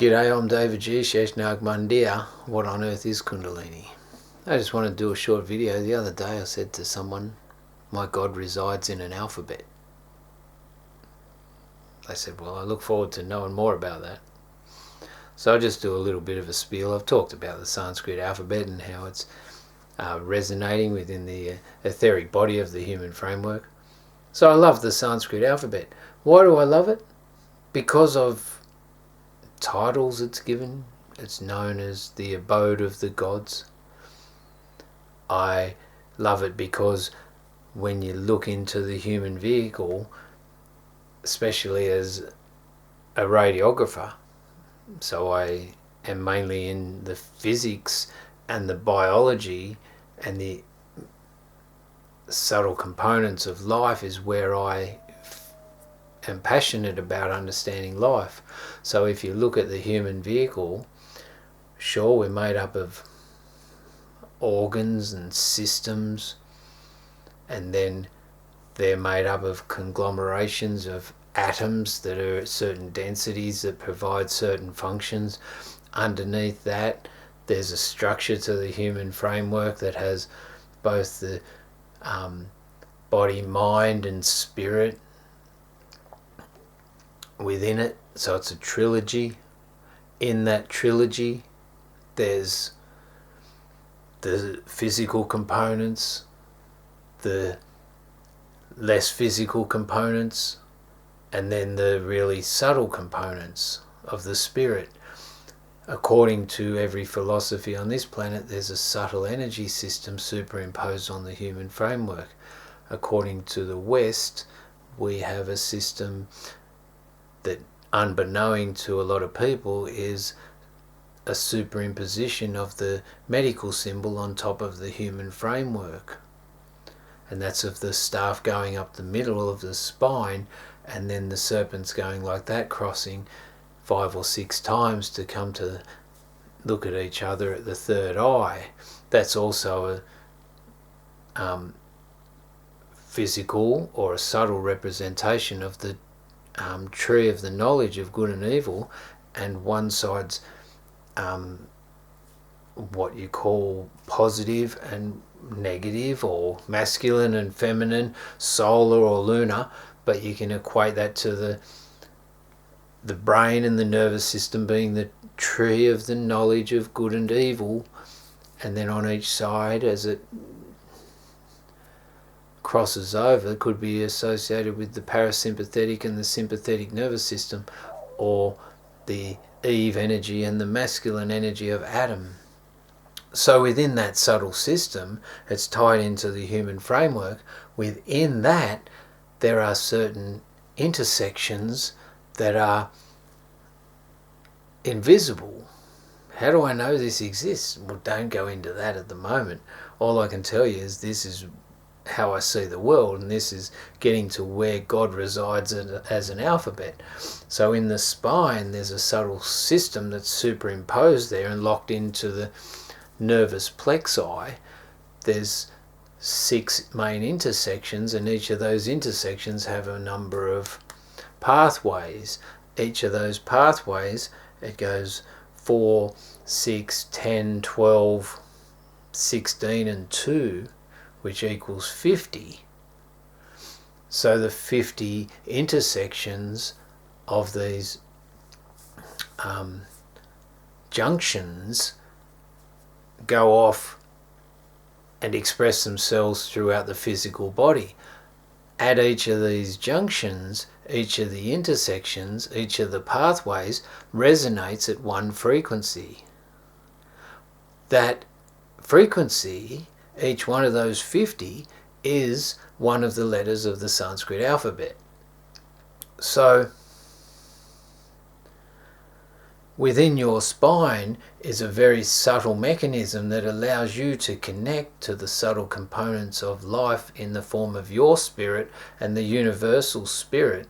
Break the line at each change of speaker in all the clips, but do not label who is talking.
G'day, I'm David G. Sheshnag Mandia. What on earth is Kundalini? I just want to do a short video. The other day I said to someone, my God resides in an alphabet. They said, well, I look forward to knowing more about that. So I'll just do a little bit of a spiel. I've talked about the Sanskrit alphabet and how it's resonating within the etheric body of the human framework. So I love the Sanskrit alphabet. Why do I love it? Because of titles it's given. It's known as the abode of the gods. I love it because when you look into the human vehicle, especially as a radiographer, so I am mainly in the physics and the biology and the subtle components of life is where I am passionate about understanding life. So if you look at the human vehicle, sure, we're made up of organs and systems, and then they're made up of conglomerations of atoms that are at certain densities that provide certain functions. Underneath that, there's a structure to the human framework that has both the body, mind and spirit within it. So it's a trilogy. In that trilogy there's the physical components, the less physical components, and then the really subtle components of the spirit. According to every philosophy on this planet, there's a subtle energy system superimposed on the human framework. According to the West, we have a system that, unbeknown to a lot of people, is a superimposition of the medical symbol on top of the human framework. And that's of the staff going up the middle of the spine, and then the serpents going like that, crossing 5 or 6 times to come to look at each other at the third eye. That's also a physical or a subtle representation of the tree of the knowledge of good and evil, and one side's what you call positive and negative, or masculine and feminine, solar or lunar, but you can equate that to the brain and the nervous system being the tree of the knowledge of good and evil, and then on each side, as it crosses over, could be associated with the parasympathetic and the sympathetic nervous system, or the Eve energy and the masculine energy of Adam. So within that subtle system, it's tied into the human framework. Within that, there are certain intersections that are invisible. How do I know this exists? Well, don't go into that at the moment. All I can tell you is this is how I see the world, and this is getting to where God resides as an alphabet. So in the spine, there's a subtle system that's superimposed there and locked into the nervous plexi. There's 6 main intersections, and each of those intersections have a number of pathways. Each of those pathways, it goes 4, 6, 10, 12, 16 and 2, which equals 50. So the 50 intersections of these junctions go off and express themselves throughout the physical body. At each of these junctions, each of the intersections, each of the pathways resonates at one frequency. That frequency, each one of those 50, is one of the letters of the Sanskrit alphabet. So within your spine is a very subtle mechanism that allows you to connect to the subtle components of life in the form of your spirit and the universal spirit.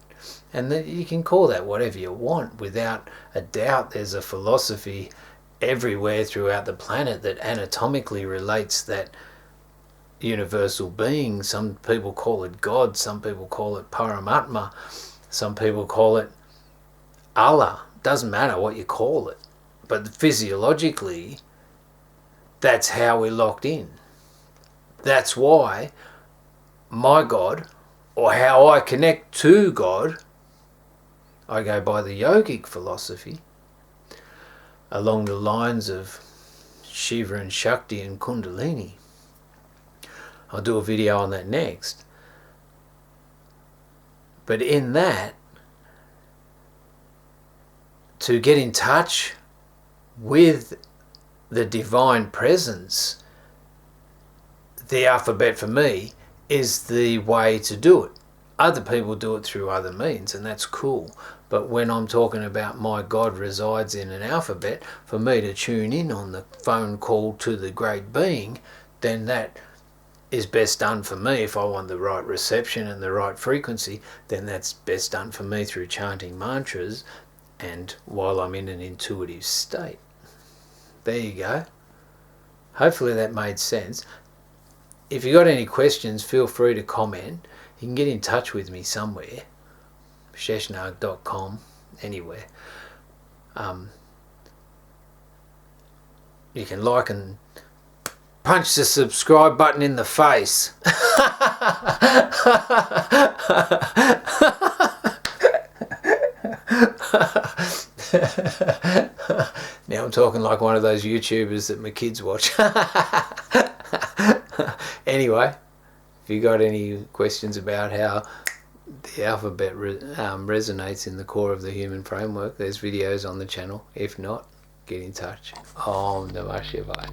And that you can call that whatever you want. Without a doubt, there's a philosophy everywhere throughout the planet that anatomically relates that universal being. Some people call it God, some people call it Paramatma, some people call it Allah, Doesn't matter what you call it. But physiologically, that's how we're locked in. That's why my God, or how I connect to God, I go by the yogic philosophy, along the lines of Shiva and Shakti and Kundalini. I'll do a video on that next. But in that, to get in touch with the divine presence, the alphabet for me is the way to do it. Other people do it through other means, and that's cool. But when I'm talking about my God resides in an alphabet, for me to tune in on the phone call to the great being, then that is best done for me. If I want the right reception and the right frequency, then that's best done for me through chanting mantras and while I'm in an intuitive state. There you go. Hopefully that made sense. If you got any questions, feel free to comment. You can get in touch with me somewhere. Sheshnag.com, anywhere. You can like and punch the subscribe button in the face. Now I'm talking like one of those YouTubers that my kids watch. Anyway, if you got any questions about how the alphabet resonates in the core of the human framework, there's videos on the channel. If not, get in touch. Om Namah Shivaya.